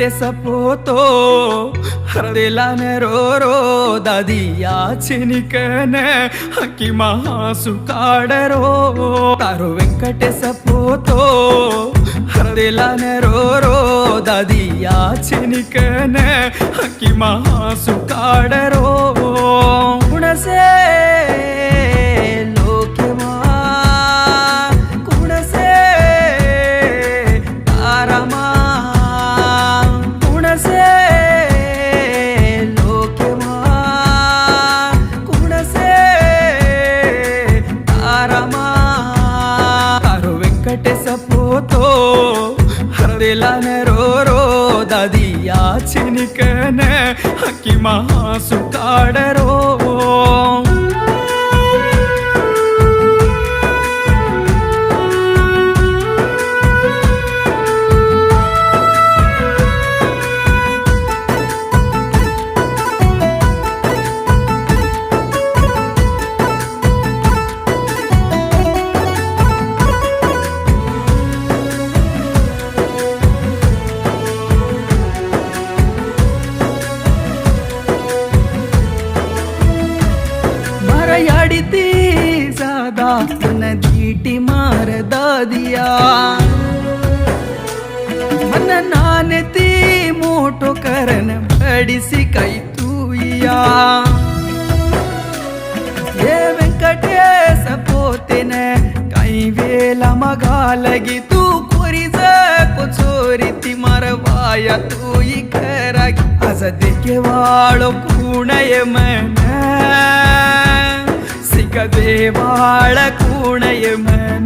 सपोतो हरदेलाने रो रो दादिया चिनिकने हकी महासु काडरो तारो वेंकटे सपोतो हरदेलाने रो रो दादिया चिनिकने हकी महासु काडरो उणसे सपोतो हरदेलाने रो रो दादिया चिनिकने हकी महासु काडरो याडिती ज्यादा नदीटी मार दादिया मन नानेती मोटो करन बडिसी कई तूया ये वेंकटेश पोतेने कई वेला मगा लगी तू कोरीज को चोरीती मारवाया तू ही खरागी आज देखे वाळो कुणय मन देवाळ कुणय मन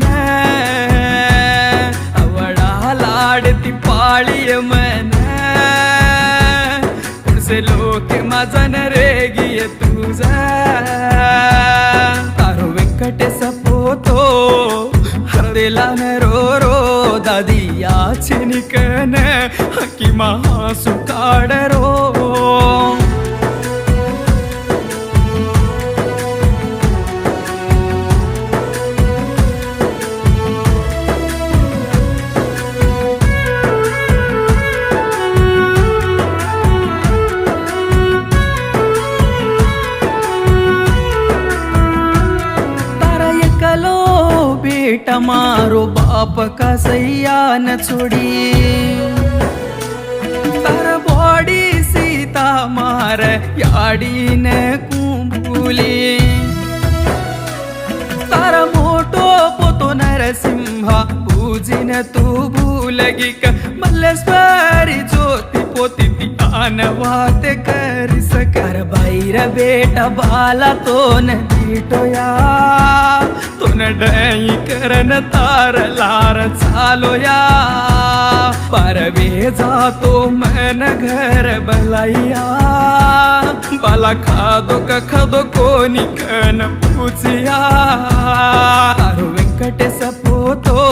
अवळालाडती पाळीय मन कुणसे लोक माझन रेगिय तुझा तारो वेंकटे सपोतो हरदेलाने रो रो दादिया चिनिकने हकी महासु काडरो बेटा मारो बाप का सैया न छोड़ी तार बॉडी सीता मार याडी न कुंबुली तार मोटो पोतो नरसिंहा पूजिन तू भूलगी का मल्लेश्वरी ज्योति पोती आनवात करी सकर बाईर बेटा बाला तो न दीटोया तुन डई करन तार लार चालोया परवे जातो मन घर बलाया बाला खादो का खादो कोनी कन पूजिया तारो वेंकटे सपोतो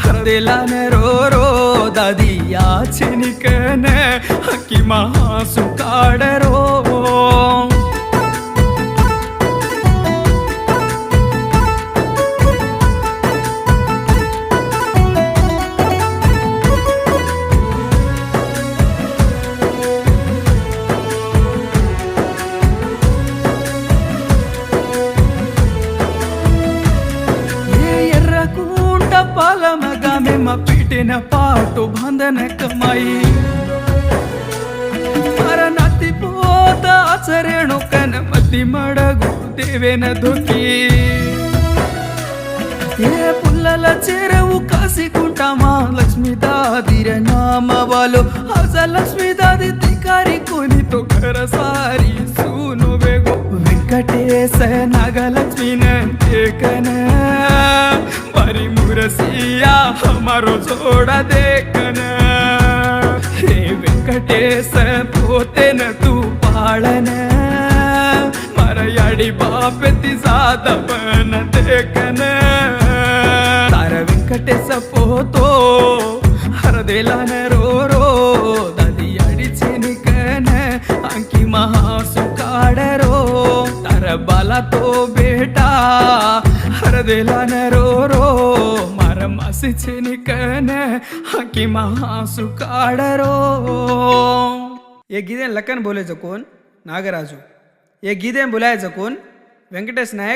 हरदेलाने रो रो दादिया चिनिकने हकी महासु काडरो पालमगा में पीटिन पाटो बांधन कमाई नाती पोत आचरेणु कन मती मडगु देवेन धोकी ये पुल्लल चेरवु कासी कुंटामा लक्ष्मी दादीर नाम वालो आज लक्ष्मी दादी तिकारी कोनी तो घर सारी सुनो बेगो वेंकटेश नागलक्ष्मी न देखन बारी मुरसिया हमारो जोड़ा देखन हे वेंकटेश पोते न तू पाळन मरयाडी बापती सादा बन देखन तार वेंकटेश पोतो हरदेलाने रो रो दादियाडी चिनिकन अंकी महासु काडरो तार बाला तो बेटा हरदेलाने रो रो मार मार मासीचे निकन हाकी महासु काढरो. ये गीतेन लखन बोलायचं कोण? नागराजू. ये गीतेन बोलायचं कोण? व्यंकटेश नायक